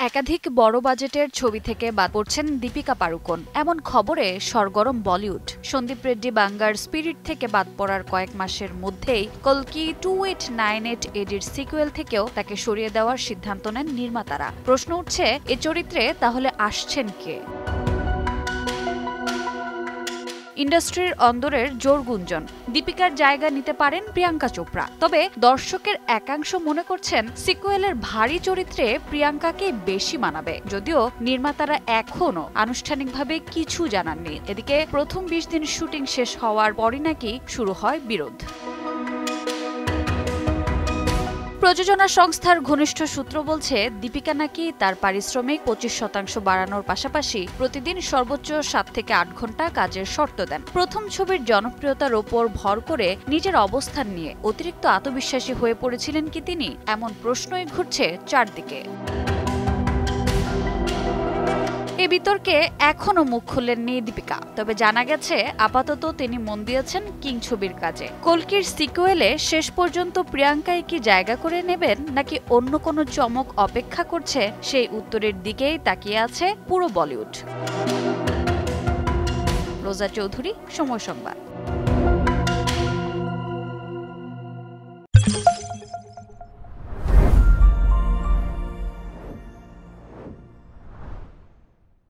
একাধিক বড় বাজেটের ছবি থেকে বাদ পড়ছেন দীপিকা পাড়ুকোন। এমন খবরে সরগরম বলিউড। সন্দীপ রেড্ডি বাঙ্গার স্পিরিট থেকে বাদ পড়ার কয়েক মাসের মধ্যেই কল্কি 2898 এডির সিকুয়েল থেকেও তাকে সরিয়ে দেওয়ার সিদ্ধান্ত নেন নির্মাতারা। প্রশ্ন উঠছে, এ চরিত্রে তাহলে আসছেন কে? ইন্ডাস্ট্রির অন্দরের জোর গুঞ্জন, দীপিকার জায়গা নিতে পারেন প্রিয়াঙ্কা চোপড়া। তবে দর্শকের একাংশ মনে করছেন সিকুয়েলের ভারী চরিত্রে প্রিয়াঙ্কাকে বেশি মানাবে, যদিও নির্মাতারা এখনও আনুষ্ঠানিকভাবে কিছু জানাননি। এদিকে প্রথম 20 দিন শুটিং শেষ হওয়ার পরই নাকি শুরু হয় বিরোধ। প্রযোজনা সংস্থার ঘনিষ্ঠ সূত্র বলছে, দীপিকা নাকি তার পারিশ্রমিক 25% বাড়ানোর পাশাপাশি প্রতিদিন সর্বোচ্চ 7 থেকে 8 ঘন্টা কাজের শর্ত দেন। প্রথম ছবির জনপ্রিয়তার ওপর ভর করে নিজের অবস্থান নিয়ে অতিরিক্ত আত্মবিশ্বাসী হয়ে পড়েছিলেন কি তিনি? এমন প্রশ্নই ঘুরছে চারদিকে। এ বিতর্কে এখনো মুখ খুললেননি দীপিকা। তবে জানা গেছে, আপাতত তিনি মন দিয়েছেন কিং ছবির কাজে। কল্কির সিকুয়েলে শেষ পর্যন্ত প্রিয়াঙ্কাই কি জায়গা করে নেবেন, নাকি অন্য কোনো চমক অপেক্ষা করছে, সেই উত্তরের দিকেই তাকিয়ে আছে পুরো বলিউড। রোজা চৌধুরী, সময় সংবাদ।